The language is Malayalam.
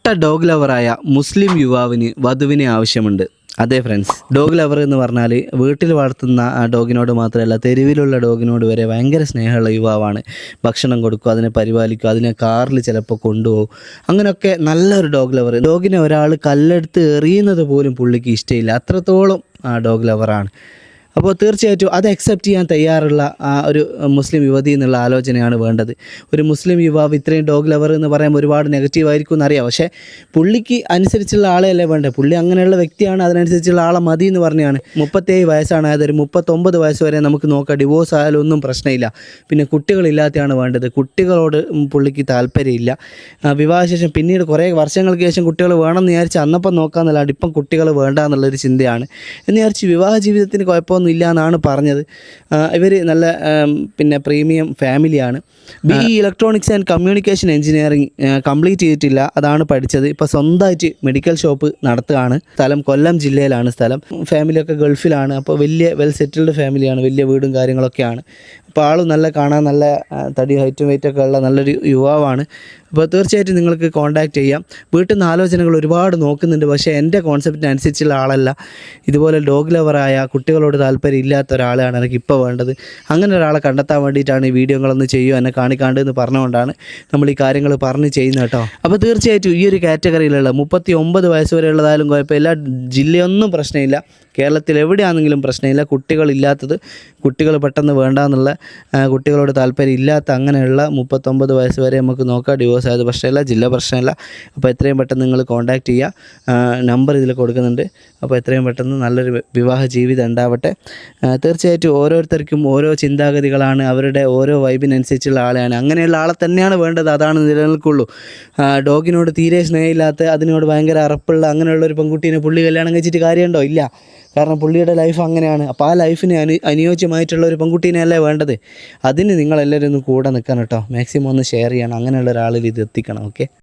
ഡോഗ് ലവറായ മുസ്ലിം യുവാവിന് വധുവിനെ ആവശ്യമുണ്ട്. അതെ ഫ്രണ്ട്സ്, ഡോഗ് ലവർ എന്ന് പറഞ്ഞാൽ വീട്ടിൽ വളർത്തുന്ന ആ ഡോഗിനോട് മാത്രമല്ല, തെരുവിലുള്ള ഡോഗിനോട് വരെ ഭയങ്കര സ്നേഹമുള്ള യുവാവാണ്. ഭക്ഷണം കൊടുക്കും, അതിനെ പരിപാലിക്കും, അതിനെ കാറിൽ ചിലപ്പോൾ കൊണ്ടുപോകും. അങ്ങനെയൊക്കെ നല്ലൊരു ഡോഗ് ലവർ. ഡോഗിനെ ഒരാൾ കല്ലെടുത്ത് എറിയുന്നത് പോലും പുള്ളിക്ക് ഇഷ്ടമില്ല, അത്രത്തോളം ആ ഡോഗ് ലവറാണ്. അപ്പോൾ തീർച്ചയായിട്ടും അത് അക്സെപ്റ്റ് ചെയ്യാൻ തയ്യാറുള്ള ഒരു മുസ്ലിം യുവതി എന്നുള്ള ആലോചനയാണ് വേണ്ടത്. ഒരു മുസ്ലിം യുവാവ് ഇത്രയും ഡോഗ് ലവർ എന്ന് പറയുമ്പോൾ ഒരുപാട് നെഗറ്റീവ് ആയിരിക്കും എന്നറിയാം. പക്ഷേ പുള്ളിക്ക് അനുസരിച്ചുള്ള ആളെയല്ലേ വേണ്ടത്. പുള്ളി അങ്ങനെയുള്ള വ്യക്തിയാണ്, അതിനനുസരിച്ചുള്ള ആളെ മതി എന്ന് പറഞ്ഞാണ്. 37 വയസ്സാണ്, അതൊരു 39 വയസ്സ് വരെ നമുക്ക് നോക്കാം. ഡിവോഴ്സ് ആയാലും ഒന്നും പ്രശ്നമില്ല. പിന്നെ കുട്ടികളില്ലാത്തതാണ് വേണ്ടത്. കുട്ടികളോട് പുള്ളിക്ക് താല്പര്യമില്ല. വിവാഹശേഷം പിന്നീട് കുറേ വർഷങ്ങൾക്ക് ശേഷം കുട്ടികൾ വേണമെന്ന് വിചാരിച്ച് അന്നപ്പം നോക്കാമെന്നല്ലാണ്ട് ഇപ്പം കുട്ടികൾ വേണ്ട എന്നുള്ളൊരു ചിന്തയാണ്. എന്ന് വിചാരിച്ച് വിവാഹ ജീവിതത്തിന് കുഴപ്പമൊന്നും ഇല്ല എന്നാണ് പറഞ്ഞത്. ഇവർ നല്ല പ്രീമിയം ഫാമിലിയാണ്. BE electronics and communication engineering complete ചെയ്തിട്ടില്ല, അതാണ് പഠിച്ചത്. ഇപ്പോൾ സ്വന്തമായിട്ട് മെഡിക്കൽ ഷോപ്പ് നടത്തുകയാണ്. സ്ഥലം കൊല്ലം ജില്ലയിലാണ് സ്ഥലം. ഫാമിലിയൊക്കെ ഗൾഫിലാണ്. അപ്പോൾ വലിയ വെൽ സെറ്റിൽഡ് ഫാമിലിയാണ്, വലിയ വീടും കാര്യങ്ങളൊക്കെയാണ്. അപ്പോൾ ആളും നല്ല കാണാൻ നല്ല തടി ഹൈറ്റും വെയിറ്റൊക്കെ ഉള്ള നല്ലൊരു യുവാവാണ്. അപ്പോൾ തീർച്ചയായിട്ടും നിങ്ങൾക്ക് കോൺടാക്റ്റ് ചെയ്യാം. വീട്ടിൽ നിന്ന് ആലോചനകൾ ഒരുപാട് നോക്കുന്നുണ്ട്, പക്ഷേ എൻ്റെ കോൺസെപ്റ്റിന് അനുസരിച്ചുള്ള ആളല്ല. ഇതുപോലെ ഡോഗ് ലവറായ കുട്ടികളോട് താല്പര്യം ഇല്ലാത്ത ഒരാളെയാണ് എനിക്കിപ്പോൾ വേണ്ടത്. അങ്ങനെ ഒരാളെ കണ്ടെത്താൻ വേണ്ടിയിട്ടാണ് ഈ വീഡിയോകളൊന്ന് ചെയ്യുക, എന്നെ കാണിക്കാണ്ട് എന്ന് പറഞ്ഞുകൊണ്ടാണ് നമ്മൾ ഈ കാര്യങ്ങൾ പറഞ്ഞ് ചെയ്യുന്നത് കേട്ടോ. അപ്പോൾ തീർച്ചയായിട്ടും ഈ ഒരു കാറ്റഗറിയിലുള്ള 39 വയസ്സ് വരെയുള്ളതായാലും കുഴപ്പമില്ല, ജില്ലയൊന്നും പ്രശ്നമില്ല, കേരളത്തിൽ എവിടെയാണെങ്കിലും പ്രശ്നമില്ല. കുട്ടികളില്ലാത്തത്, കുട്ടികൾ പെട്ടെന്ന് വേണ്ടാന്നുള്ള, കുട്ടികളോട് താല്പര്യം ഇല്ലാത്ത അങ്ങനെയുള്ള 39 വയസ്സ് വരെ നമുക്ക് നോക്കാം. ഡിവോഴ്സ് ആയത് പ്രശ്നമില്ല, ജില്ല പ്രശ്നമില്ല. അപ്പോൾ എത്രയും പെട്ടെന്ന് നിങ്ങൾ കോൺടാക്റ്റ് ചെയ്യുക. നമ്പർ ഇതിൽ കൊടുക്കുന്നുണ്ട്. അപ്പോൾ എത്രയും പെട്ടെന്ന് നല്ലൊരു വിവാഹ ജീവിതം ഉണ്ടാവട്ടെ. തീർച്ചയായിട്ടും ഓരോരുത്തർക്കും ഓരോ ചിന്താഗതികളാണ്, അവരുടെ ഓരോ വൈബിനനുസരിച്ചുള്ള ആളെയാണ്. അങ്ങനെയുള്ള ആളെ തന്നെയാണ് വേണ്ടത്, അതാണ് നിലനിൽക്കുള്ളൂ. ഡോഗിനോട് തീരെ സ്നേഹമില്ലാത്ത, അതിനോട് ഭയങ്കര അറപ്പുള്ള അങ്ങനെയുള്ളൊരു പെൺകുട്ടീനെ പുള്ളി കല്യാണം കഴിച്ചിട്ട് കാര്യമുണ്ടോ? ഇല്ല. കാരണം പുള്ളിയുടെ ലൈഫ് അങ്ങനെയാണ്. അപ്പോൾ ആ ലൈഫിന് അനുയോജ്യമായിട്ടുള്ള ഒരു പെൺകുട്ടീനെയല്ലേ വേണ്ടത്. അതിന് നിങ്ങളെല്ലാവരും ഒന്ന് കൂടെ നിൽക്കണം കേട്ടോ. മാക്സിമം ഒന്ന് ഷെയർ ചെയ്യണം. അങ്ങനെയുള്ള ഒരാളിൽ ഇത് എത്തിക്കണം. ഓക്കെ.